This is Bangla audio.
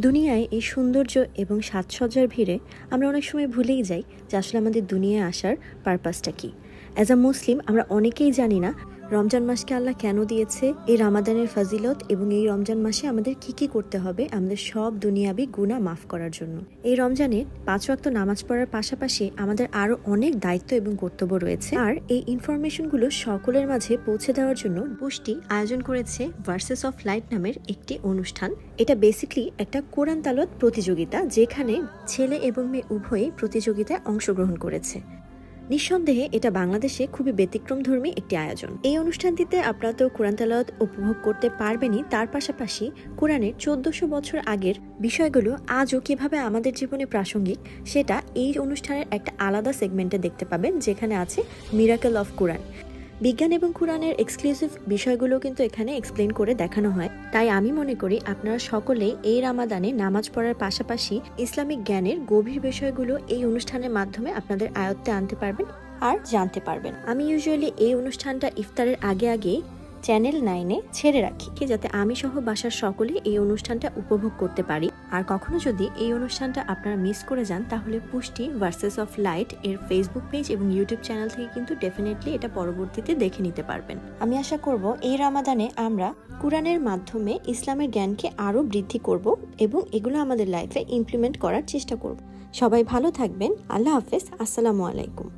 দুনিয়ায় এই সৌন্দর্য এবং সাজসজ্জার ভিড়ে আমরা অনেক সময় ভুলেই যাই যে আসলে আমাদের দুনিয়ায় আসার পারপাসটা কি। অ্যাজ আ মুসলিম আমরা অনেকেই জানি না রমজান মাসকে আল্লাহ কেন দিয়েছে, এই রামাদানের ফাজিলত এবং এই রমজান মাসে আমাদের কি কি করতে হবে আমাদের সব দুনিয়াবি গুনাহ মাফ করার জন্য। এই রমজানে 5 ওয়াক্ত নামাজ পড়ার পাশাপাশি আমাদের আরো অনেক দায়িত্ব এবং কর্তব্য রয়েছে। আর এই ইনফরমেশনগুলো সকলের মাঝে পৌঁছে দেওয়ার জন্য পুষ্টি আয়োজন করেছে ভার্সেস অফ লাইট নামের একটি অনুষ্ঠান। এটা বেসিক্যালি একটা কোরআন তালাওয়াত প্রতিযোগিতা, যেখানে ছেলে এবং মেয়ে উভয়ই প্রতিযোগিতায় অংশগ্রহণ করেছে। নিঃসন্দেহে এটা বাংলাদেশে খুবই ব্যতিক্রমধর্মী একটি আয়োজন। এই অনুষ্ঠানটিতে আপনারা তো কোরআন তেলাওয়াত উপভোগ করতে পারবেনই, তার পাশাপাশি কোরআনের 1400 বছর আগের বিষয়গুলো আজও কিভাবে আমাদের জীবনে প্রাসঙ্গিক সেটা এই অনুষ্ঠানের একটা আলাদা সেগমেন্টে দেখতে পাবেন, যেখানে আছে মিরাকেল অফ কোরআন। বিজ্ঞান এবং কোরআনের এক্সক্লুসিভ বিষয়গুলো কিন্তু এখানে এক্সপ্লেন করে দেখানো হয়। তাই আমি মনে করি আপনারা সকলেই এই রামাদানে নামাজ পড়ার পাশাপাশি ইসলামিক জ্ঞানের গভীর বিষয়গুলো এই অনুষ্ঠানের মাধ্যমে আপনাদের আয়ত্তে আনতে পারবেন আর জানতে পারবেন। আমি ইউজুয়ালি এই অনুষ্ঠানটা ইফতারের আগে চ্যানেল 9-এ ছেড়ে রাখি, যাতে আমি সহ বাসার সকলে এই অনুষ্ঠানটা উপভোগ করতে পারি। আর কখনো যদি এই অনুষ্ঠানটা আপনারা মিস করে যান, তাহলে পুষ্টি ভার্সেস অফ লাইট এর ফেসবুক পেজ এবং ইউটিউব চ্যানেল থেকে কিন্তু ডেফিনেটলি এটা পরবর্তীতে দেখে নিতে পারবেন। আমি আশা করব এই রামাদানে আমরা কোরআনের মাধ্যমে ইসলামের জ্ঞানকে আরো বৃদ্ধি করব এবং এগুলো আমাদের লাইফে ইমপ্লিমেন্ট করার চেষ্টা করব। সবাই ভালো থাকবেন। আল্লাহ হাফেজ। আসসালামু আলাইকুম।